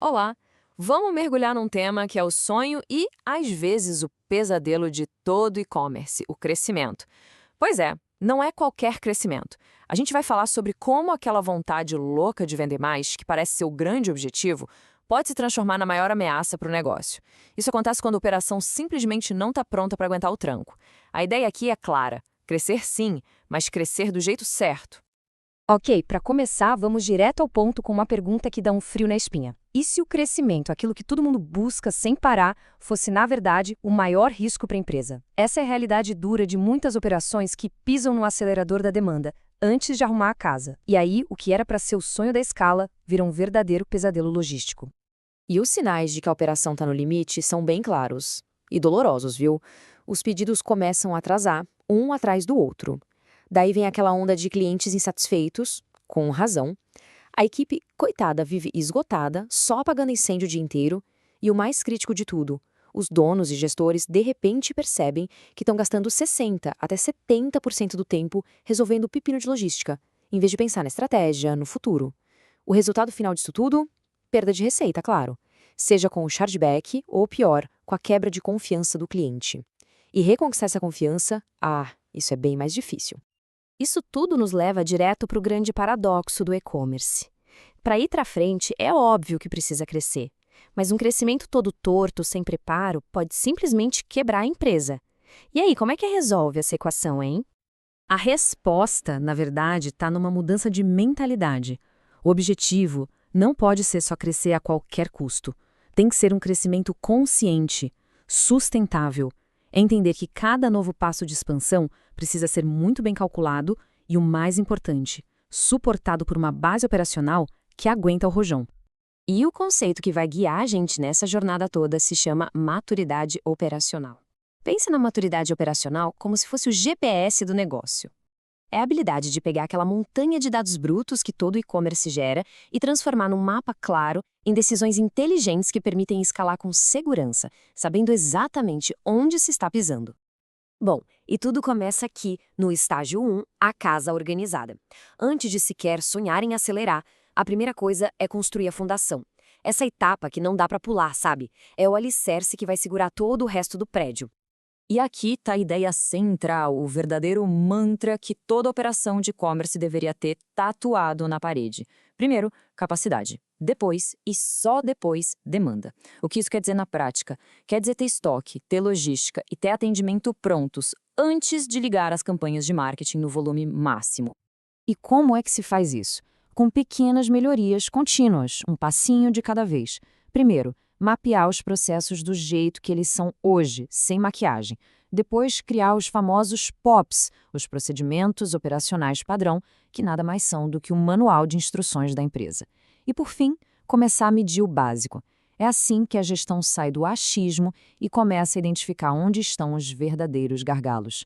Olá! Vamos mergulhar num tema que é o sonho e, às vezes, o pesadelo de todo e-commerce, o crescimento. Pois é, não é qualquer crescimento. A gente vai falar sobre como aquela vontade louca de vender mais, que parece ser o grande objetivo, pode se transformar na maior ameaça para o negócio. Isso acontece quando a operação simplesmente não está pronta para aguentar o tranco. A ideia aqui é clara: crescer sim, mas crescer do jeito certo. Ok, para começar, vamos direto ao ponto com uma pergunta que dá um frio na espinha. E se o crescimento, aquilo que todo mundo busca sem parar, fosse, na verdade, o maior risco para a empresa? Essa é a realidade dura de muitas operações que pisam no acelerador da demanda antes de arrumar a casa. E aí, o que era para ser o sonho da escala vira um verdadeiro pesadelo logístico. E os sinais de que a operação está no limite são bem claros. E dolorosos, viu? Os pedidos começam a atrasar, um atrás do outro. Daí vem aquela onda de clientes insatisfeitos, com razão. A equipe, coitada, vive esgotada, só apagando incêndio o dia inteiro. E o mais crítico de tudo, os donos e gestores de repente percebem que estão gastando 60 até 70% do tempo resolvendo o pepino de logística, em vez de pensar na estratégia, no futuro. O resultado final disso tudo? Perda de receita, claro. Seja com o chargeback ou, pior, com a quebra de confiança do cliente. E reconquistar essa confiança, isso é bem mais difícil. Isso tudo nos leva direto para o grande paradoxo do e-commerce. Para ir para frente, é óbvio que precisa crescer, mas um crescimento todo torto, sem preparo, pode simplesmente quebrar a empresa. E aí, como é que resolve essa equação, hein? A resposta, na verdade, está numa mudança de mentalidade. O objetivo não pode ser só crescer a qualquer custo. Tem que ser um crescimento consciente, sustentável. É entender que cada novo passo de expansão precisa ser muito bem calculado e, o mais importante, suportado por uma base operacional que aguenta o rojão. E o conceito que vai guiar a gente nessa jornada toda se chama maturidade operacional. Pense na maturidade operacional como se fosse o GPS do negócio. É a habilidade de pegar aquela montanha de dados brutos que todo e-commerce gera e transformar num mapa claro em decisões inteligentes que permitem escalar com segurança, sabendo exatamente onde se está pisando. Bom, e tudo começa aqui, no estágio 1, a casa organizada. Antes de sequer sonhar em acelerar, a primeira coisa é construir a fundação. Essa etapa que não dá para pular, sabe? É o alicerce que vai segurar todo o resto do prédio. E aqui está a ideia central, o verdadeiro mantra que toda operação de e-commerce deveria ter tatuado na parede. Primeiro, capacidade. Depois, e só depois, demanda. O que isso quer dizer na prática? Quer dizer ter estoque, ter logística e ter atendimento prontos antes de ligar as campanhas de marketing no volume máximo. E como é que se faz isso? Com pequenas melhorias contínuas, um passinho de cada vez. Primeiro, mapear os processos do jeito que eles são hoje, sem maquiagem. Depois, criar os famosos POPs, os procedimentos operacionais padrão, que nada mais são do que um manual de instruções da empresa. E, por fim, começar a medir o básico. É assim que a gestão sai do achismo e começa a identificar onde estão os verdadeiros gargalos.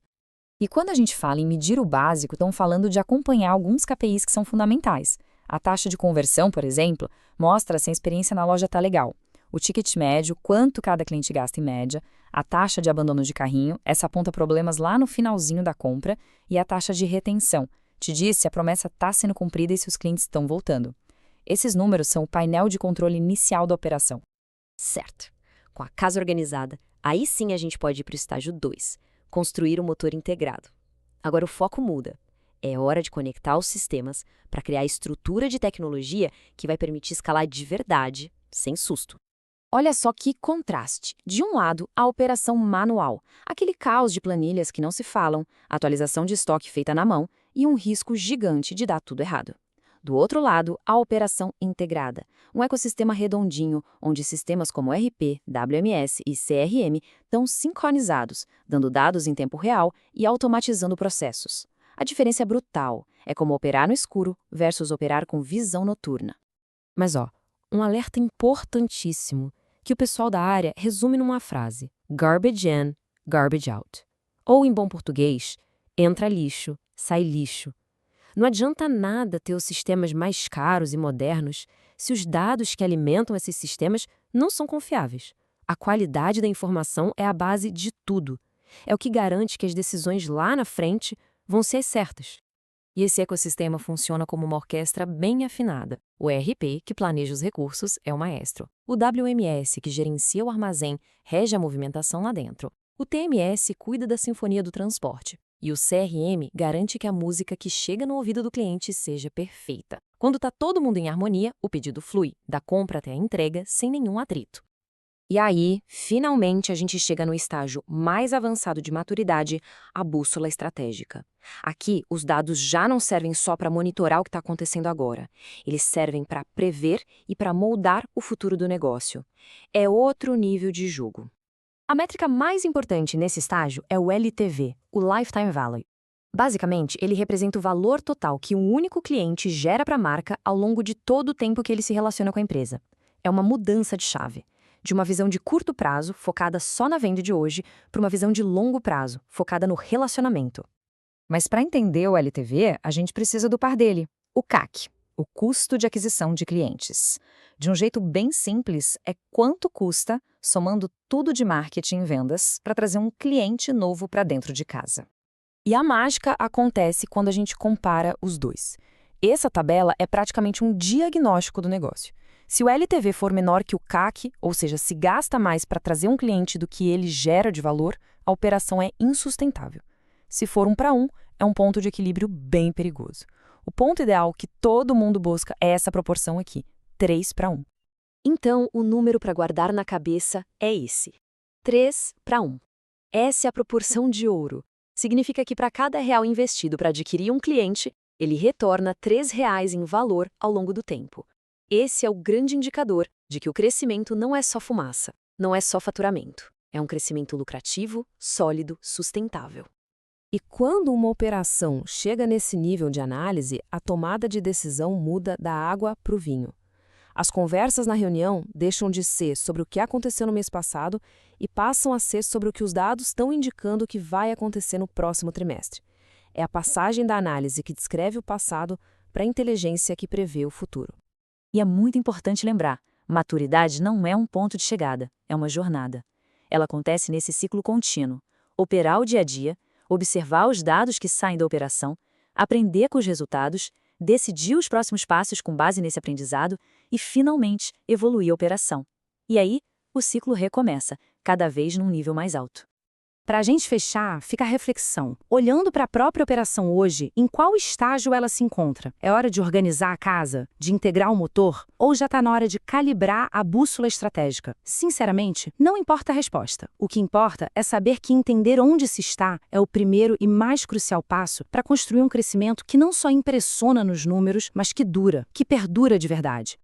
E quando a gente fala em medir o básico, estão falando de acompanhar alguns KPIs que são fundamentais. A taxa de conversão, por exemplo, mostra se a experiência na loja está legal. O ticket médio, quanto cada cliente gasta em média, a taxa de abandono de carrinho, essa aponta problemas lá no finalzinho da compra, e a taxa de retenção, te diz se a promessa está sendo cumprida e se os clientes estão voltando. Esses números são o painel de controle inicial da operação. Certo. Com a casa organizada, aí sim a gente pode ir para o estágio 2. Construir o motor integrado. Agora o foco muda. É hora de conectar os sistemas para criar a estrutura de tecnologia que vai permitir escalar de verdade, sem susto. Olha só que contraste. De um lado, a operação manual, aquele caos de planilhas que não se falam, atualização de estoque feita na mão e um risco gigante de dar tudo errado. Do outro lado, a operação integrada, um ecossistema redondinho, onde sistemas como RP, WMS e CRM estão sincronizados, dando dados em tempo real e automatizando processos. A diferença é brutal, é como operar no escuro versus operar com visão noturna. Mas um alerta importantíssimo, que o pessoal da área resume numa frase: garbage in, garbage out. Ou em bom português, entra lixo, sai lixo. Não adianta nada ter os sistemas mais caros e modernos se os dados que alimentam esses sistemas não são confiáveis. A qualidade da informação é a base de tudo. É o que garante que as decisões lá na frente vão ser as certas. E esse ecossistema funciona como uma orquestra bem afinada. O ERP, que planeja os recursos, é o maestro. O WMS, que gerencia o armazém, rege a movimentação lá dentro. O TMS cuida da sinfonia do transporte. E o CRM garante que a música que chega no ouvido do cliente seja perfeita. Quando está todo mundo em harmonia, o pedido flui, da compra até a entrega, sem nenhum atrito. E aí, finalmente, a gente chega no estágio mais avançado de maturidade, a bússola estratégica. Aqui, os dados já não servem só para monitorar o que está acontecendo agora. Eles servem para prever e para moldar o futuro do negócio. É outro nível de jogo. A métrica mais importante nesse estágio é o LTV, o Lifetime Value. Basicamente, ele representa o valor total que um único cliente gera para a marca ao longo de todo o tempo que ele se relaciona com a empresa. É uma mudança de chave. De uma visão de curto prazo, focada só na venda de hoje, para uma visão de longo prazo, focada no relacionamento. Mas para entender o LTV, a gente precisa do par dele, o CAC, o custo de aquisição de clientes. De um jeito bem simples, é quanto custa, somando tudo de marketing e vendas, para trazer um cliente novo para dentro de casa. E a mágica acontece quando a gente compara os dois. Essa tabela é praticamente um diagnóstico do negócio. Se o LTV for menor que o CAC, ou seja, se gasta mais para trazer um cliente do que ele gera de valor, a operação é insustentável. Se for 1 para 1, é um ponto de equilíbrio bem perigoso. O ponto ideal que todo mundo busca é essa proporção aqui, 3 para 1. Então, o número para guardar na cabeça é esse, 3 para 1. Essa é a proporção de ouro. Significa que para cada real investido para adquirir um cliente, ele retorna R$3 em valor ao longo do tempo. Esse é o grande indicador de que o crescimento não é só fumaça, não é só faturamento. É um crescimento lucrativo, sólido, sustentável. E quando uma operação chega nesse nível de análise, a tomada de decisão muda da água para o vinho. As conversas na reunião deixam de ser sobre o que aconteceu no mês passado e passam a ser sobre o que os dados estão indicando que vai acontecer no próximo trimestre. É a passagem da análise que descreve o passado para a inteligência que prevê o futuro. E é muito importante lembrar, maturidade não é um ponto de chegada, é uma jornada. Ela acontece nesse ciclo contínuo. Operar o dia a dia, observar os dados que saem da operação, aprender com os resultados, decidir os próximos passos com base nesse aprendizado e, finalmente, evoluir a operação. E aí, o ciclo recomeça, cada vez num nível mais alto. Para a gente fechar, fica a reflexão. Olhando para a própria operação hoje, em qual estágio ela se encontra? É hora de organizar a casa? De integrar o motor? Ou já está na hora de calibrar a bússola estratégica? Sinceramente, não importa a resposta. O que importa é saber que entender onde se está é o primeiro e mais crucial passo para construir um crescimento que não só impressiona nos números, mas que dura, que perdura de verdade.